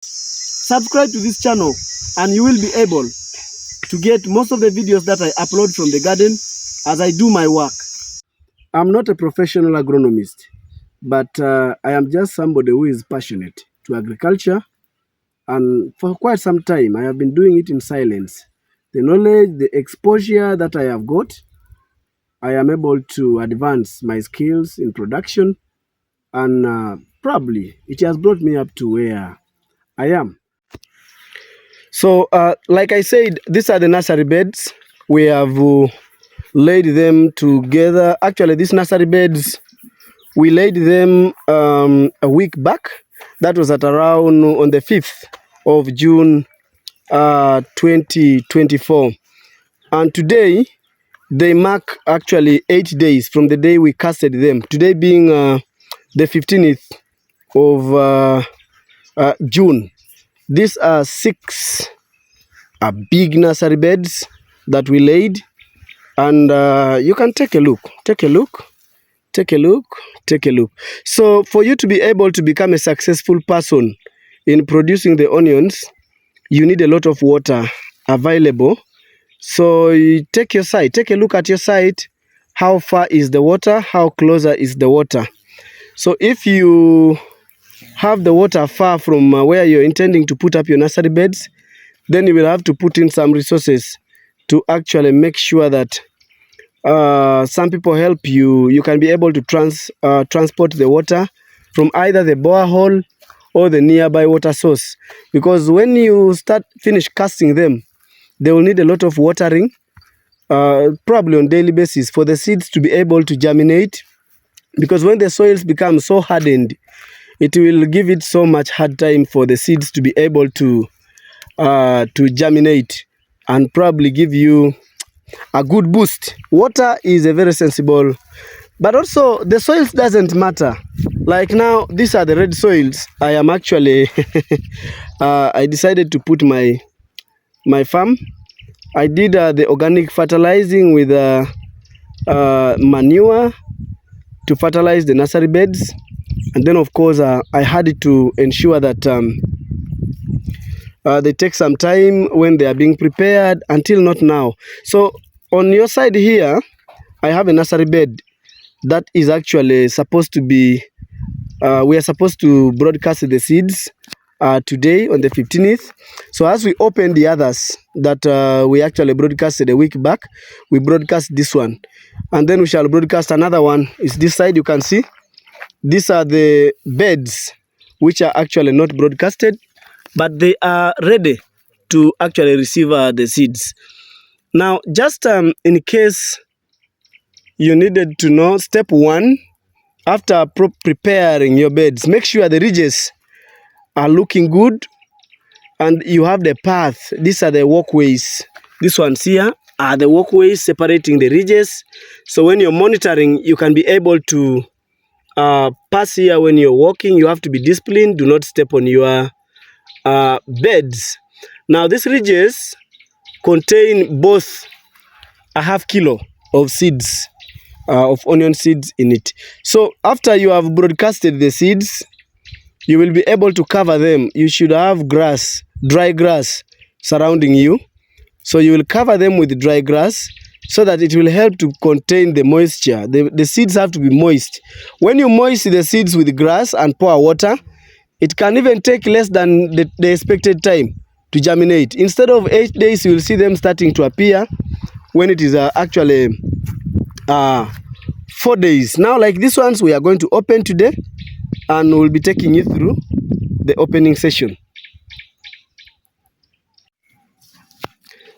Subscribe to this channel and you will be able to get most of the videos that I upload from the garden as I do my work. I'm not a professional agronomist, but I am just somebody who is passionate to agriculture, and for quite some time I have been doing it in silence. The knowledge, the exposure that I have got, I am able to advance my skills in production, and probably it has brought me up to where I am. So, like I said, these are the nursery beds. We have laid them together. Actually, these nursery beds, we laid them a week back. That was at around on the 5th of June 2024. And today, they mark actually 8 days from the day we casted them. Today being the 15th of June. These are 6 big nursery beds that we laid, and you can take a look. Take a look. So for you to be able to become a successful person in producing the onions, you need a lot of water available. So you take your site, take a look at your site. How far is the water? How closer is the water? So if you have the water far from where you're intending to put up your nursery beds, then you will have to put in some resources to actually make sure that some people help you. You can be able to transport the water from either the borehole or the nearby water source, because when you finish casting them, they will need a lot of watering, probably on daily basis, for the seeds to be able to germinate, because when the soils become so hardened, it will give it so much hard time for the seeds to be able to germinate and probably give you a good boost. Water is a very sensible, but also the soils doesn't matter. Like now, these are the red soils. I am actually I decided to put my farm. I did the organic fertilizing with manure to fertilize the nursery beds, and then of course I had to ensure that they take some time when they are being prepared until not now. So on your side here, I have a nursery bed that is actually supposed to be, we are supposed to broadcast the seeds today on the 15th. So as we open the others that we actually broadcasted a week back, we broadcast this one, and then we shall broadcast another one. Is this side, you can see. These are the beds which are actually not broadcasted, but they are ready to actually receive the seeds. Now, just in case you needed to know, step 1, after preparing your beds, make sure the ridges are looking good and you have the path. These are the walkways. These ones here are the walkways separating the ridges. So when you're monitoring, you can be able to pass here when you're walking. You have to be disciplined. Do not step on your beds. Now these ridges contain both a half kilo of seeds, of onion seeds in it. So after you have broadcasted the seeds, you will be able to cover them. You should have grass, dry grass surrounding you. So you will cover them with dry grass so that it will help to contain the moisture. The seeds have to be moist. When you moist the seeds with grass and pour water, it can even take less than the expected time to germinate. Instead of 8 days, you will see them starting to appear when it is actually 4 days. Now, like these ones, we are going to open today, and we'll be taking you through the opening session.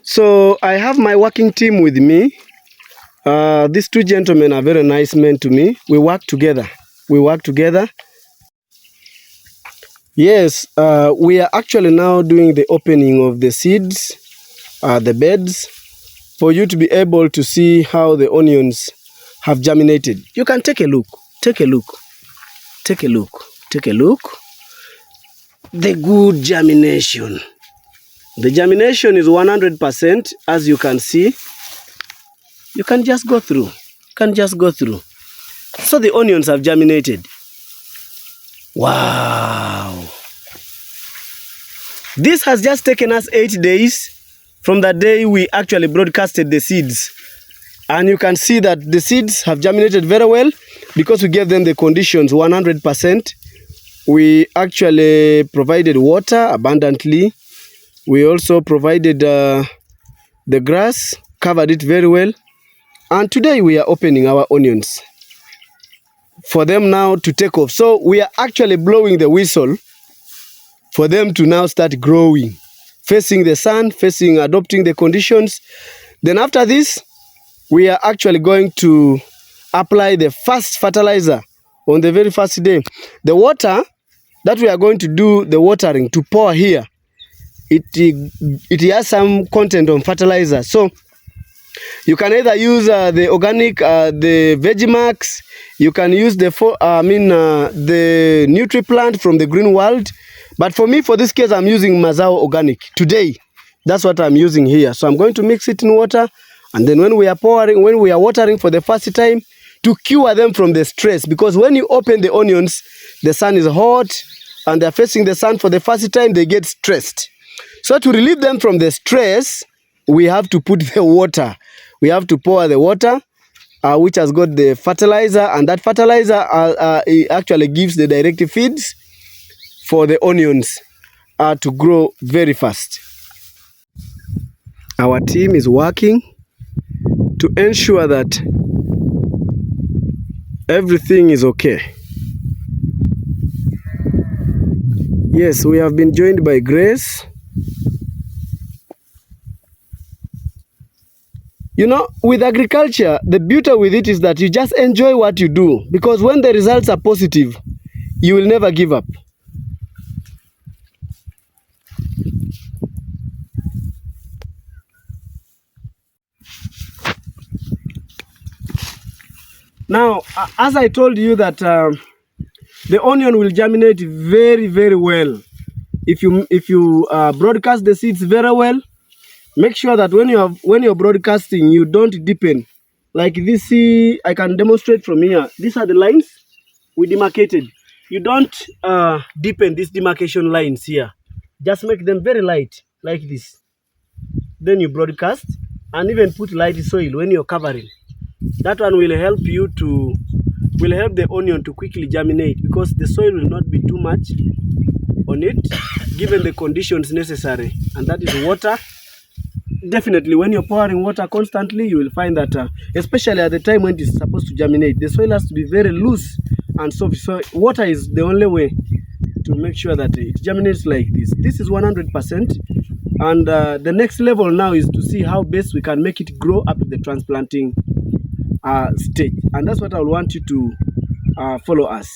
So I have my working team with me. These 2 gentlemen are very nice men to me. We work together. Yes, we are actually now doing the opening of the seeds, the beds, for you to be able to see how the onions have germinated. You can take a look. The good germination. The germination is 100%, as you can see. You can just go through. So the onions have germinated. Wow. This has just taken us 8 days from the day we actually broadcasted the seeds. And you can see that the seeds have germinated very well because we gave them the conditions 100%. We actually provided water abundantly. We also provided the grass, covered it very well. And today we are opening our onions for them now to take off. So we are actually blowing the whistle for them to now start growing, facing the sun, adopting the conditions. Then after this, we are actually going to apply the first fertilizer on the very first day. The water that we are going to do the watering to pour here, it has some content on fertilizer. So you can either use the organic, the Vegimax. You can use the NutriPlant from the Green World. But for me, for this case, I'm using Mazao Organic today. That's what I'm using here. So I'm going to mix it in water, and then when we are watering for the first time, to cure them from the stress, because when you open the onions, the sun is hot and they're facing the sun for the first time, they get stressed. So to relieve them from the stress, we have to put the water. We have to pour the water, which has got the fertilizer, and that fertilizer it actually gives the directive feeds for the onions to grow very fast. Our team is working to ensure that everything is okay. Yes, we have been joined by Grace. You know, with agriculture, the beauty with it is that you just enjoy what you do, because when the results are positive, you will never give up. Now, as I told you that the onion will germinate very, very well if you broadcast the seeds very well. Make sure that when you're broadcasting, you don't deepen. Like this, I can demonstrate from here. These are the lines we demarcated. You don't deepen these demarcation lines here. Just make them very light, like this. Then you broadcast, and even put light soil when you're covering. That one will help the onion to quickly germinate, because the soil will not be too much on it, given the conditions necessary, and that is water. Definitely, when you're pouring water constantly, you will find that, especially at the time when it's supposed to germinate, the soil has to be very loose and soft. So water is the only way to make sure that it germinates like this. This is 100%. And the next level now is to see how best we can make it grow up to the transplanting stage. And that's what I want you to follow us.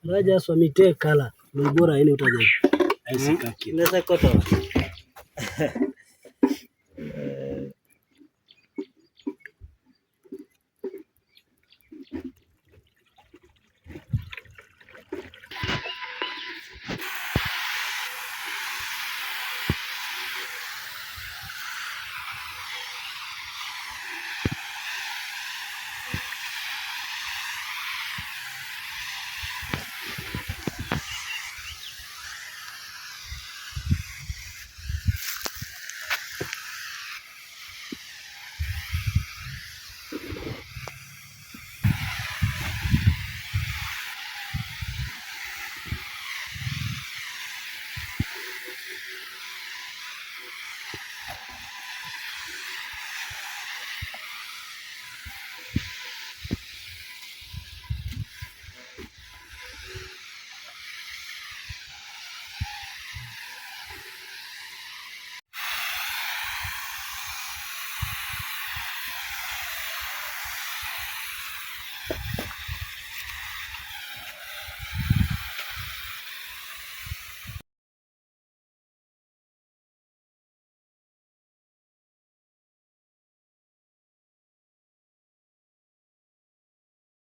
Raja swamite kala mbora ini utaje. Aisika kile. Nasa koto.